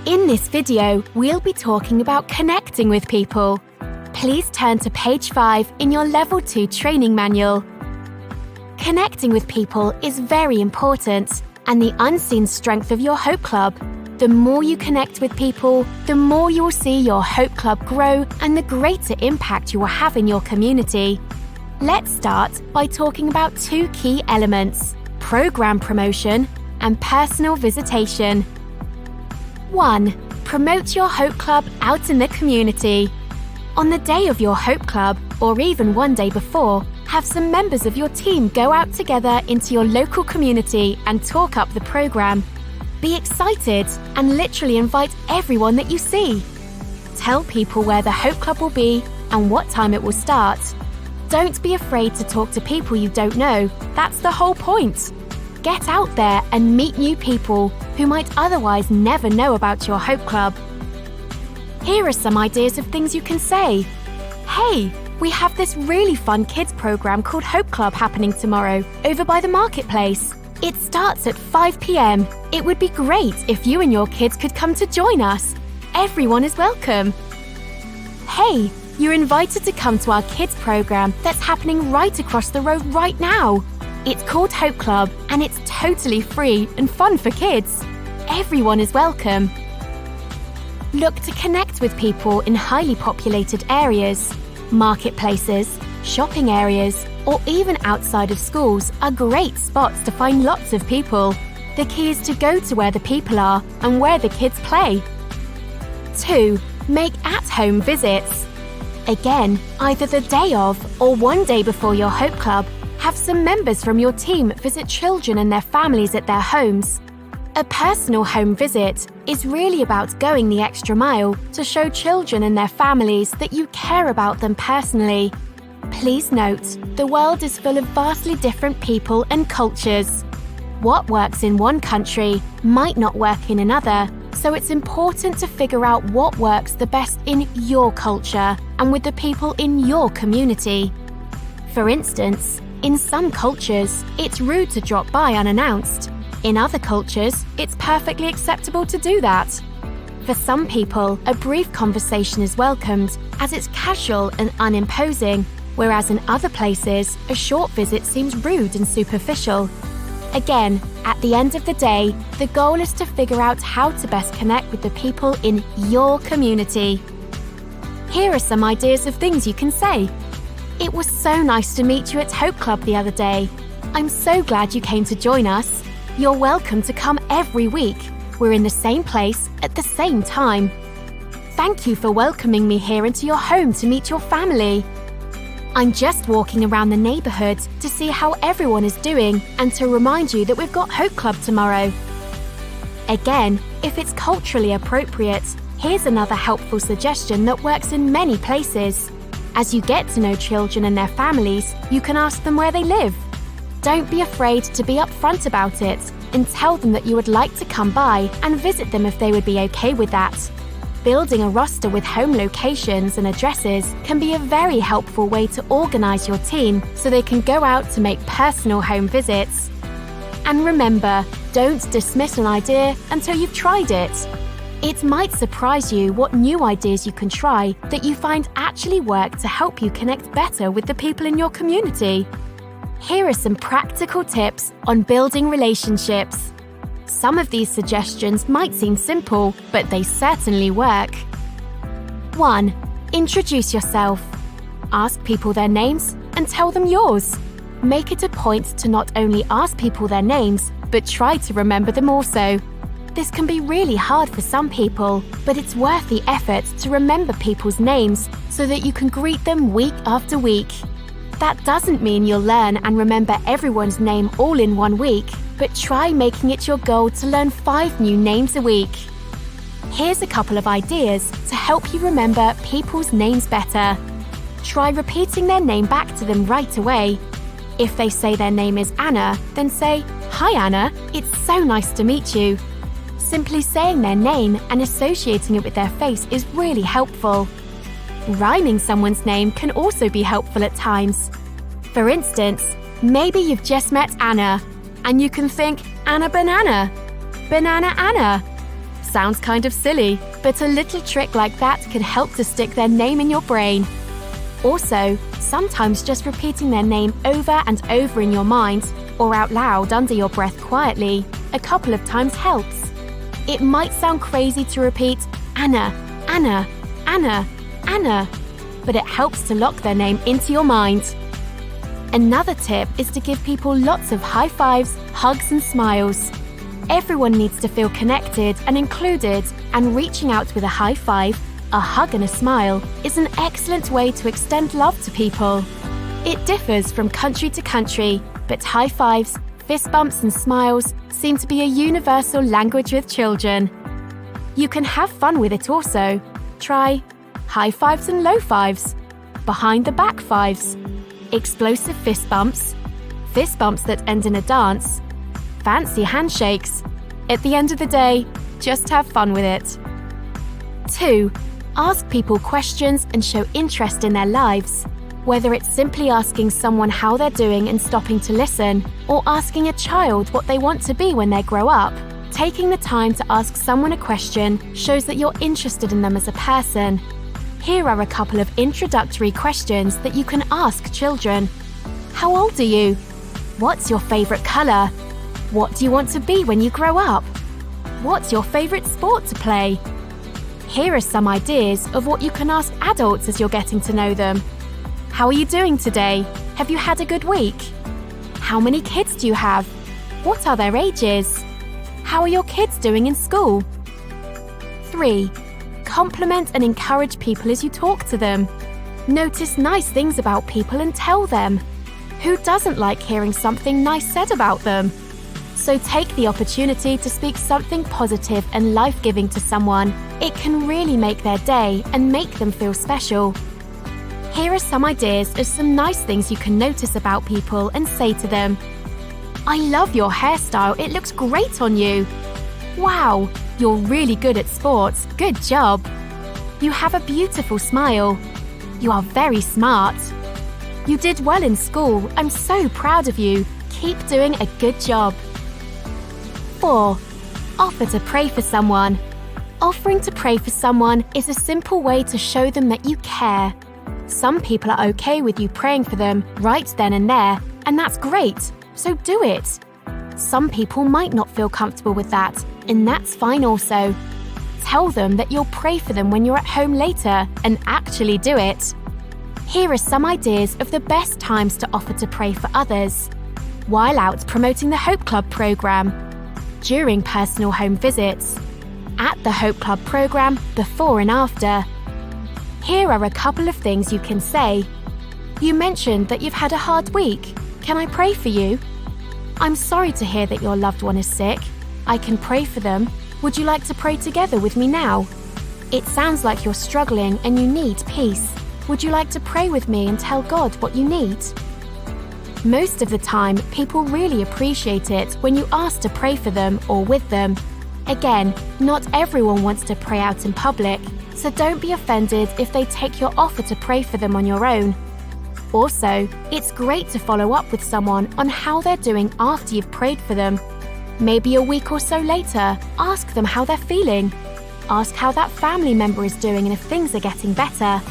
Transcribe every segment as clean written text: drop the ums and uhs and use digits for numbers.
In this video, we'll be talking about connecting with people. Please turn to page 5 in your Level 2 training manual. Connecting with people is very important and the unseen strength of your Hope Club. The more you connect with people, the more you will see your Hope Club grow and the greater impact you will have in your community. Let's start by talking about 2 key elements: program promotion and personal visitation. 1. Promote your Hope Club out in the community. On the day of your Hope Club, or even one day before, have some members of your team go out together into your local community and talk up the program. Be excited and literally invite everyone that you see. Tell people where the Hope Club will be and what time it will start. Don't be afraid to talk to people you don't know. That's the whole point. Get out there and meet new people who might otherwise never know about your Hope Club. Here are some ideas of things you can say. Hey, we have this really fun kids program called Hope Club happening tomorrow over by the marketplace. It starts at 5 p.m. It would be great if you and your kids could come to join us. Everyone is welcome. Hey, you're invited to come to our kids program that's happening right across the road right now. It's called Hope Club and it's totally free and fun for kids. Everyone is welcome. Look to connect with people in highly populated areas. Marketplaces, shopping areas, or even outside of schools are great spots to find lots of people. The key is to go to where the people are and where the kids play. 2. Make at-home visits. Again, either the day of or one day before your Hope Club, have some members from your team visit children and their families at their homes. A personal home visit is really about going the extra mile to show children and their families that you care about them personally. Please note, the world is full of vastly different people and cultures. What works in one country might not work in another, so it's important to figure out what works the best in your culture and with the people in your community. For instance, in some cultures, it's rude to drop by unannounced. In other cultures, it's perfectly acceptable to do that. For some people, a brief conversation is welcomed as it's casual and unimposing, whereas in other places, a short visit seems rude and superficial. Again, at the end of the day, the goal is to figure out how to best connect with the people in your community. Here are some ideas of things you can say. It was so nice to meet you at Hope Club the other day. I'm so glad you came to join us. You're welcome to come every week. We're in the same place at the same time. Thank you for welcoming me here into your home to meet your family. I'm just walking around the neighborhood to see how everyone is doing and to remind you that we've got Hope Club tomorrow. Again, if it's culturally appropriate, here's another helpful suggestion that works in many places. As you get to know children and their families, you can ask them where they live. Don't be afraid to be upfront about it and tell them that you would like to come by and visit them if they would be okay with that. Building a roster with home locations and addresses can be a very helpful way to organize your team so they can go out to make personal home visits. And remember, don't dismiss an idea until you've tried it. It might surprise you what new ideas you can try that you find actually work to help you connect better with the people in your community. Here are some practical tips on building relationships. Some of these suggestions might seem simple, but they certainly work. 1. Introduce yourself. Ask people their names and tell them yours. Make it a point to not only ask people their names, but try to remember them also. This can be really hard for some people, but it's worth the effort to remember people's names so that you can greet them week after week. That doesn't mean you'll learn and remember everyone's name all in one week, but try making it your goal to learn 5 new names a week. Here's a couple of ideas to help you remember people's names better. Try repeating their name back to them right away. If they say their name is Anna, then say, "Hi Anna, it's so nice to meet you." Simply saying their name and associating it with their face is really helpful. Rhyming someone's name can also be helpful at times. For instance, maybe you've just met Anna, and you can think Anna Banana, Banana Anna. Sounds kind of silly, but a little trick like that can help to stick their name in your brain. Also, sometimes just repeating their name over and over in your mind, or out loud under your breath quietly, a couple of times helps. It might sound crazy to repeat Anna, Anna, Anna, Anna, but it helps to lock their name into your mind. Another tip is to give people lots of high fives, hugs and smiles. Everyone needs to feel connected and included, and reaching out with a high five, a hug and a smile is an excellent way to extend love to people. It differs from country to country, but high fives, fist bumps and smiles seem to be a universal language with children. You can have fun with it also. Try high fives and low fives, behind the back fives, explosive fist bumps that end in a dance, fancy handshakes. At the end of the day, just have fun with it. 2. Ask people questions and show interest in their lives. Whether it's simply asking someone how they're doing and stopping to listen, or asking a child what they want to be when they grow up, taking the time to ask someone a question shows that you're interested in them as a person. Here are a couple of introductory questions that you can ask children. How old are you? What's your favorite color? What do you want to be when you grow up? What's your favorite sport to play? Here are some ideas of what you can ask adults as you're getting to know them. How are you doing today? Have you had a good week? How many kids do you have? What are their ages? How are your kids doing in school? 3. Compliment and encourage people as you talk to them. Notice nice things about people and tell them. Who doesn't like hearing something nice said about them? So take the opportunity to speak something positive and life-giving to someone. It can really make their day and make them feel special. Here are some ideas of some nice things you can notice about people and say to them. I love your hairstyle, it looks great on you. Wow, you're really good at sports, good job. You have a beautiful smile. You are very smart. You did well in school, I'm so proud of you. Keep doing a good job. 4. Offer to pray for someone. Offering to pray for someone is a simple way to show them that you care. Some people are okay with you praying for them right then and there, and that's great, so do it. Some people might not feel comfortable with that, and that's fine also. Tell them that you'll pray for them when you're at home later, and actually do it. Here are some ideas of the best times to offer to pray for others. While out promoting the Hope Club program, during personal home visits, at the Hope Club program before and after. Here are a couple of things you can say. You mentioned that you've had a hard week. Can I pray for you? I'm sorry to hear that your loved one is sick. I can pray for them. Would you like to pray together with me now? It sounds like you're struggling and you need peace. Would you like to pray with me and tell God what you need? Most of the time, people really appreciate it when you ask to pray for them or with them. Again, not everyone wants to pray out in public, so don't be offended if they take your offer to pray for them on your own. Also, it's great to follow up with someone on how they're doing after you've prayed for them. Maybe a week or so later, ask them how they're feeling. Ask how that family member is doing and if things are getting better.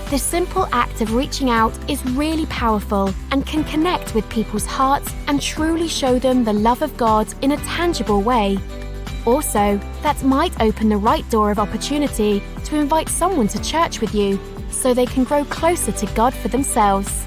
The simple act of reaching out is really powerful and can connect with people's hearts and truly show them the love of God in a tangible way. Also, that might open the right door of opportunity to invite someone to church with you so they can grow closer to God for themselves.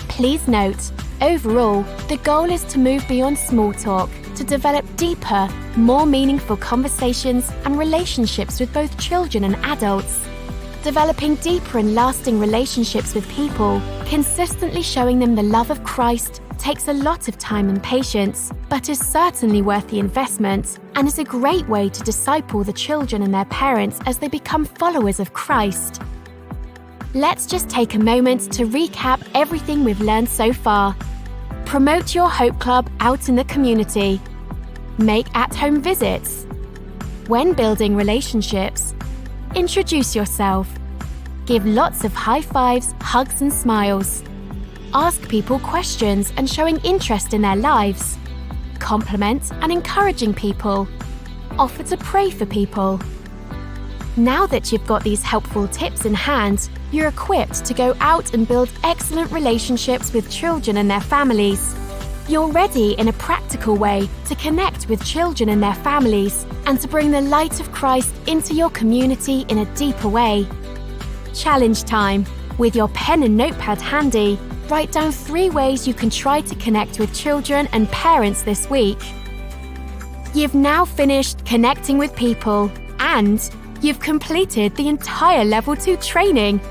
Please note, overall, the goal is to move beyond small talk to develop deeper, more meaningful conversations and relationships with both children and adults. Developing deeper and lasting relationships with people, consistently showing them the love of Christ, takes a lot of time and patience, but is certainly worth the investment and is a great way to disciple the children and their parents as they become followers of Christ. Let's just take a moment to recap everything we've learned so far. Promote your Hope Club out in the community. Make at-home visits. When building relationships, introduce yourself. Give lots of high fives, hugs and smiles. Ask people questions and showing interest in their lives. Compliment and encouraging people. offer to pray for people. Now that you've got these helpful tips in hand, you're equipped to go out and build excellent relationships with children and their families. You're ready in a practical way to connect with children and their families and to bring the light of Christ into your community in a deeper way. Challenge time. With your pen and notepad handy, write down 3 ways you can try to connect with children and parents this week. You've now finished connecting with people and you've completed the entire Level 2 training.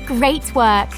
Great work!